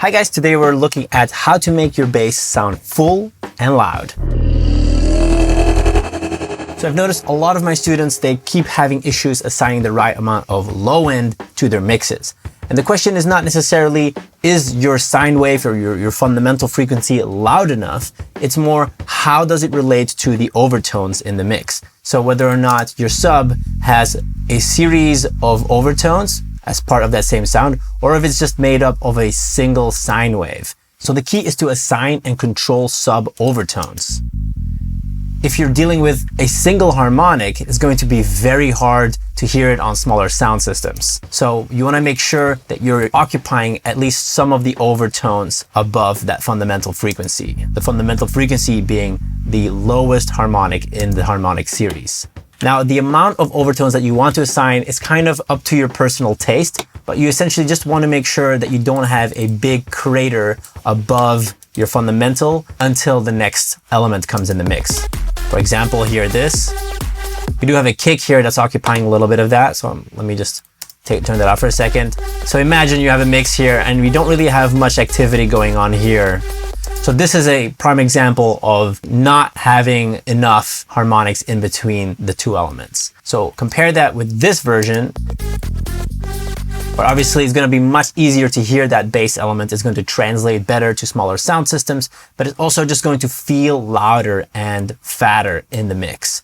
Hi guys, today we're looking at how to make your bass sound full and loud. So I've noticed a lot of my students, they keep having issues assigning the right amount of low end to their mixes. And the question is not necessarily, is your sine wave or your fundamental frequency loud enough? It's more, how does it relate to the overtones in the mix? So whether or not your sub has a series of overtones as part of that same sound, or if it's just made up of a single sine wave. So the key is to assign and control sub overtones. If you're dealing with a single harmonic, it's going to be very hard to hear it on smaller sound systems. So you want to make sure that you're occupying at least some of the overtones above that fundamental frequency. The fundamental frequency being the lowest harmonic in the harmonic series. Now, the amount of overtones that you want to assign is kind of up to your personal taste, but you essentially just want to make sure that you don't have a big crater above your fundamental until the next element comes in the mix. For example, here this, we do have a kick here that's occupying a little bit of that. So let me just turn that off for a second. So imagine you have a mix here and we don't really have much activity going on here. So this is a prime example of not having enough harmonics in between the two elements. So compare that with this version, where obviously it's going to be much easier to hear that bass element. It's going to translate better to smaller sound systems, but it's also just going to feel louder and fatter in the mix.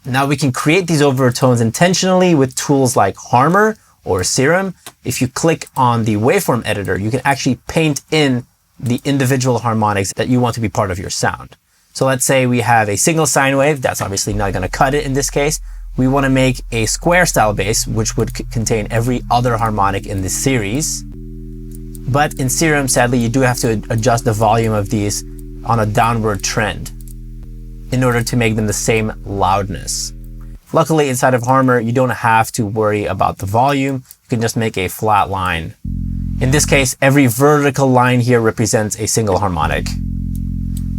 Now we can create these overtones intentionally with tools like Harmor or Serum. If you click on the waveform editor, you can actually paint in the individual harmonics that you want to be part of your sound. So let's say we have a single sine wave. That's obviously not going to cut it in this case. We want to make a square style bass, which would contain every other harmonic in this series. But in Serum, sadly, you do have to adjust the volume of these on a downward trend in order to make them the same loudness. Luckily, inside of Harmor, you don't have to worry about the volume. You can just make a flat line. In this case, every vertical line here represents a single harmonic.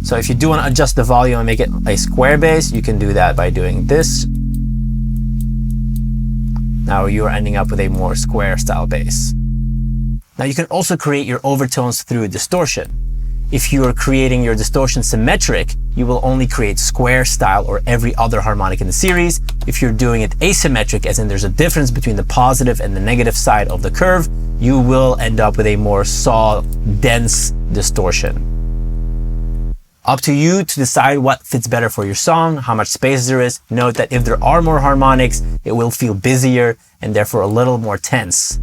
So if you do want to adjust the volume and make it a square bass, you can do that by doing this. Now you are ending up with a more square style bass. Now you can also create your overtones through distortion. If you are creating your distortion symmetric, you will only create square style or every other harmonic in the series. If you're doing it asymmetric, as in there's a difference between the positive and the negative side of the curve, you will end up with a more saw dense distortion. Up to you to decide what fits better for your song, how much space there is. Note that if there are more harmonics, it will feel busier and therefore a little more tense.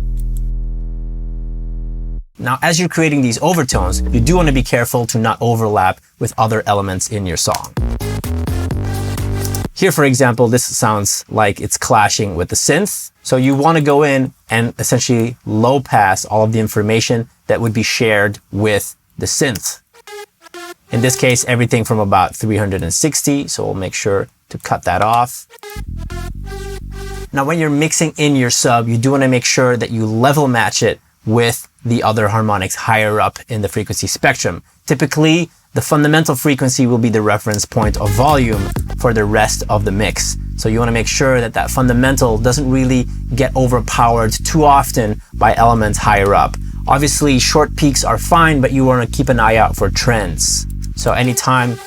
Now, as you're creating these overtones, you do want to be careful to not overlap with other elements in your song. Here, for example, this sounds like it's clashing with the synth. So you want to go in and essentially low pass all of the information that would be shared with the synth. In this case, everything from about 360. So we'll make sure to cut that off. Now, when you're mixing in your sub, you do want to make sure that you level match it with the other harmonics higher up in the frequency spectrum. Typically, the fundamental frequency will be the reference point of volume for the rest of the mix. So you want to make sure that that fundamental doesn't really get overpowered too often by elements higher up. Obviously, short peaks are fine, but you want to keep an eye out for trends. So anytime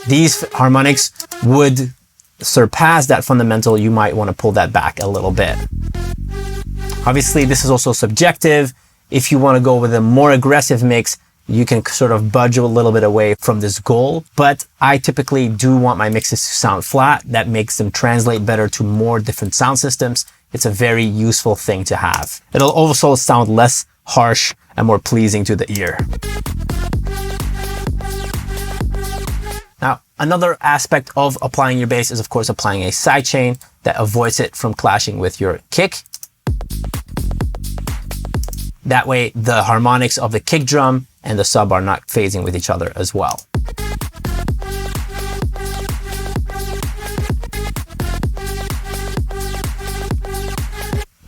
these harmonics would surpass that fundamental, you might want to pull that back a little bit. Obviously, this is also subjective. If you want to go with a more aggressive mix, you can sort of budge a little bit away from this goal. But I typically do want my mixes to sound flat. That makes them translate better to more different sound systems. It's a very useful thing to have. It'll also sound less harsh and more pleasing to the ear. Now, another aspect of applying your bass is, of course, applying a sidechain that avoids it from clashing with your kick. That way, the harmonics of the kick drum and the sub are not phasing with each other as well.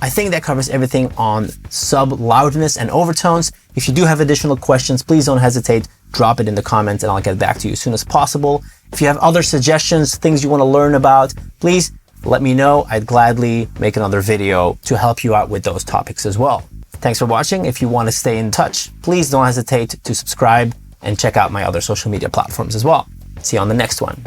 I think that covers everything on sub loudness and overtones. If you do have additional questions, please don't hesitate. Drop it in the comments and I'll get back to you as soon as possible. If you have other suggestions, things you want to learn about, please let me know. I'd gladly make another video to help you out with those topics as well. Thanks for watching. If you want to stay in touch, please don't hesitate to subscribe and check out my other social media platforms as well. See you on the next one.